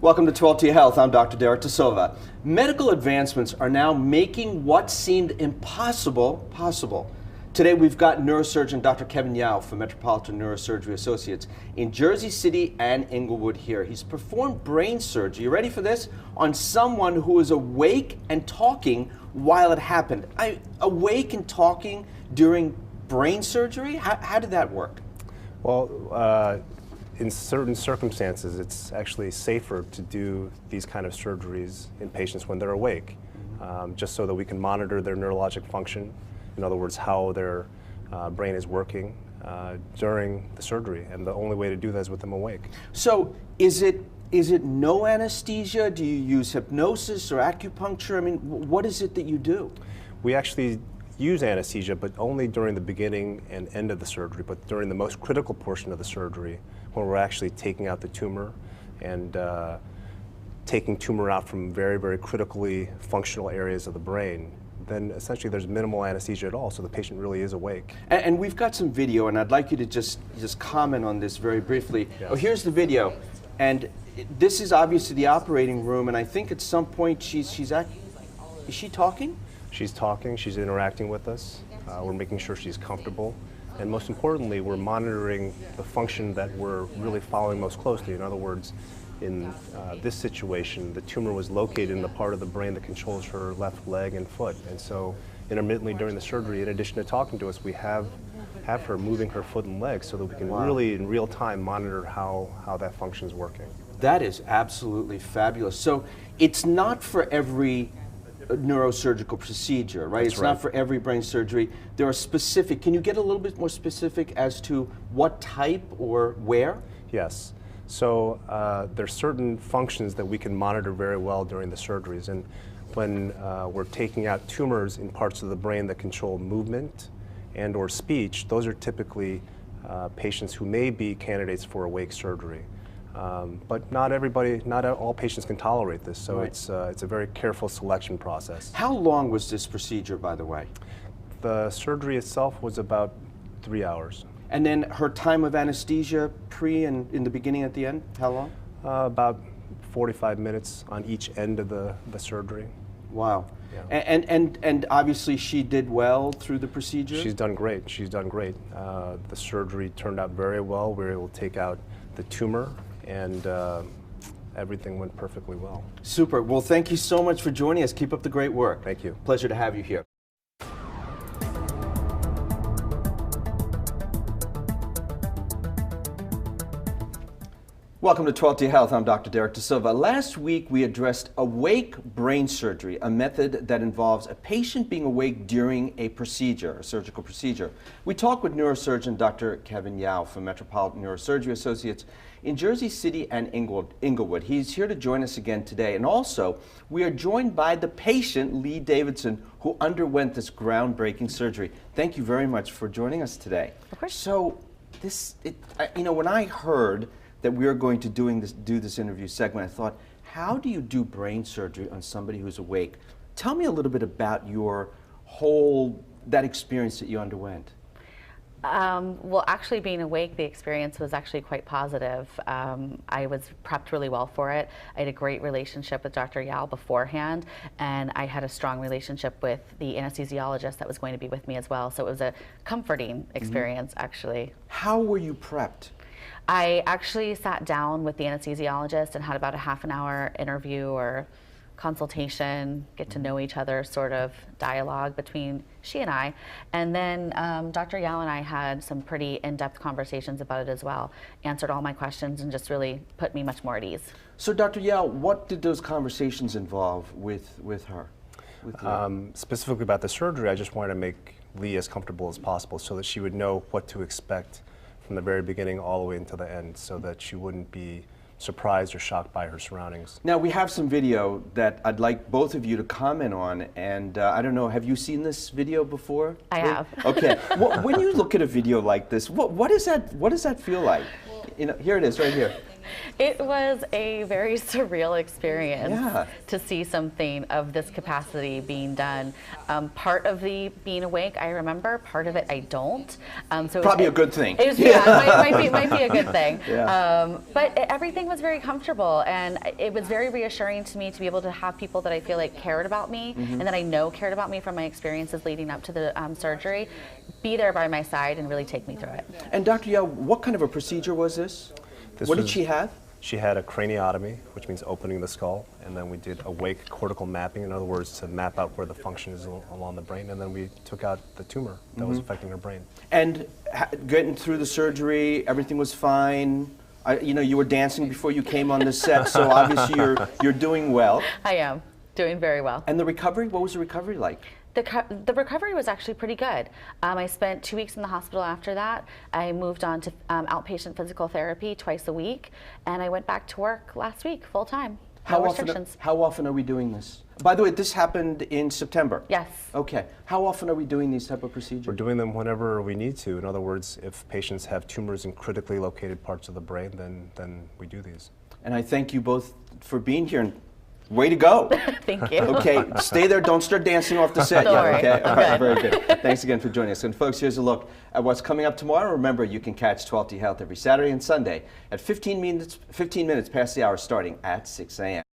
Welcome to 12 to Your Health. I'm Dr. Derek DeSilva. Medical advancements are now making what seemed impossible possible. Today we've got Neurosurgeon Dr. Kevin Yao from Metropolitan Neurosurgery Associates in Jersey City and Inglewood here. He's performed brain surgery, you ready for this? On someone who was awake and talking while it happened. Awake and talking during brain surgery? How did that work? Well, in certain circumstances, it's actually safer to do these kind of surgeries in patients when they're awake, just so that we can monitor their neurologic function. In other words, how their brain is working during the surgery, and the only way to do that is with them awake. So, is it no anesthesia? Do you use hypnosis or acupuncture? I mean, what is it that you do? We actually use anesthesia, but only during the beginning and end of the surgery. But during the most critical portion of the surgery, when we're actually taking out the tumor and taking tumor out from very, very critically functional areas of the brain, then essentially there's minimal anesthesia at all, so the patient really is awake. And we've got some video, and I'd like you to just comment on this very briefly. Yes. Oh, here's the video, and this is obviously the operating room, and I think at some point is she talking? She's talking, she's interacting with us, we're making sure she's comfortable, and most importantly, we're monitoring the function that we're really following most closely. In other words, in this situation, the tumor was located in the part of the brain that controls her left leg and foot, and so intermittently during the surgery, in addition to talking to us, we have her moving her foot and leg so that we can really in real time monitor how that function is working. That is absolutely fabulous. So it's not for every neurosurgical procedure, right? That's It's right. not for every brain surgery. There are specific, can you get a little bit more specific as to what type or where? Yes. So there's certain functions that we can monitor very well during the surgeries, and when we're taking out tumors in parts of the brain that control movement and or speech, those are typically patients who may be candidates for awake surgery. But not all patients can tolerate this, so right. it's a very careful selection process. How long was this procedure, by the way? The surgery itself was about 3 hours. And then her time of anesthesia, pre and in the beginning, at the end, how long? About 45 minutes on each end of the surgery. Wow. Yeah. And obviously she did well through the procedure? She's done great. She's done great. The surgery turned out very well. We were able to take out the tumor, and everything went perfectly well. Super. Well, thank you so much for joining us. Keep up the great work. Thank you. Pleasure to have you here. Welcome to 12 to Your Health. I'm Dr. Derek DeSilva. Last week we addressed awake brain surgery, a method that involves a patient being awake during a procedure, a surgical procedure. We talked with Neurosurgeon Dr. Kevin Yao from Metropolitan Neurosurgery Associates in Jersey City and Inglewood. He's here to join us again today. And also, we are joined by the patient, Lee Davidson, who underwent this groundbreaking surgery. Thank you very much for joining us today. Of course. So, when I heard that we were going to do this interview segment, I thought, how do you do brain surgery on somebody who's awake? Tell me a little bit about that experience that you underwent. Well, actually being awake, the experience was actually quite positive. I was prepped really well for it. I had a great relationship with Dr. Yao beforehand, and I had a strong relationship with the anesthesiologist that was going to be with me as well. So it was a comforting experience, actually. How were you prepped? I actually sat down with the anesthesiologist and had about a half-an-hour interview or consultation, get to know each other sort of dialogue between she and I. And then Dr. Yao and I had some pretty in-depth conversations about it as well, answered all my questions and just really put me much more at ease. So Dr. Yao, what did those conversations involve with her? Specifically about the surgery, I just wanted to make Lee as comfortable as possible so that she would know what to expect from the very beginning all the way until the end, so that she wouldn't be surprised or shocked by her surroundings. Now, we have some video that I'd like both of you to comment on, and I don't know, have you seen this video before? I have. Okay. When you look at a video like this, what does that feel like? You know, here it is, right here. It was a very surreal experience Yeah. to see something of this capacity being done. Part of the being awake, I remember. Part of it, I don't. So Probably a good thing. It was, yeah, it might be a good thing. Yeah. But everything was very comfortable, and it was very reassuring to me to be able to have people that I feel like cared about me, and that I know cared about me from my experiences leading up to the surgery, be there by my side and really take me through it. And Dr. Yao, what kind of a procedure was this? What did she have? She had a craniotomy, which means opening the skull, and then we did awake cortical mapping, in other words, to map out where the function is along the brain, and then we took out the tumor that was affecting her brain. And getting through the surgery, everything was fine. You know, you were dancing before you came on the set, so obviously you're doing well. I am doing very well. And the recovery, what was the recovery like? The recovery was actually pretty good. I spent 2 weeks in the hospital after that. I moved on to outpatient physical therapy twice a week, and I went back to work last week full time. No restrictions. How often are we doing this? By the way, this happened in September. Yes. Okay. How often are we doing these type of procedures? We're doing them whenever we need to. In other words, if patients have tumors in critically located parts of the brain, then we do these. And I thank you both for being here. And way to go. Thank you. Okay, stay there. Don't start dancing off the set Don't yet. worry. Okay. All right. Very good. Thanks again for joining us. And folks, here's a look at what's coming up tomorrow. Remember, you can catch 12T Health every Saturday and Sunday at 15 minutes past the hour, starting at 6 a.m.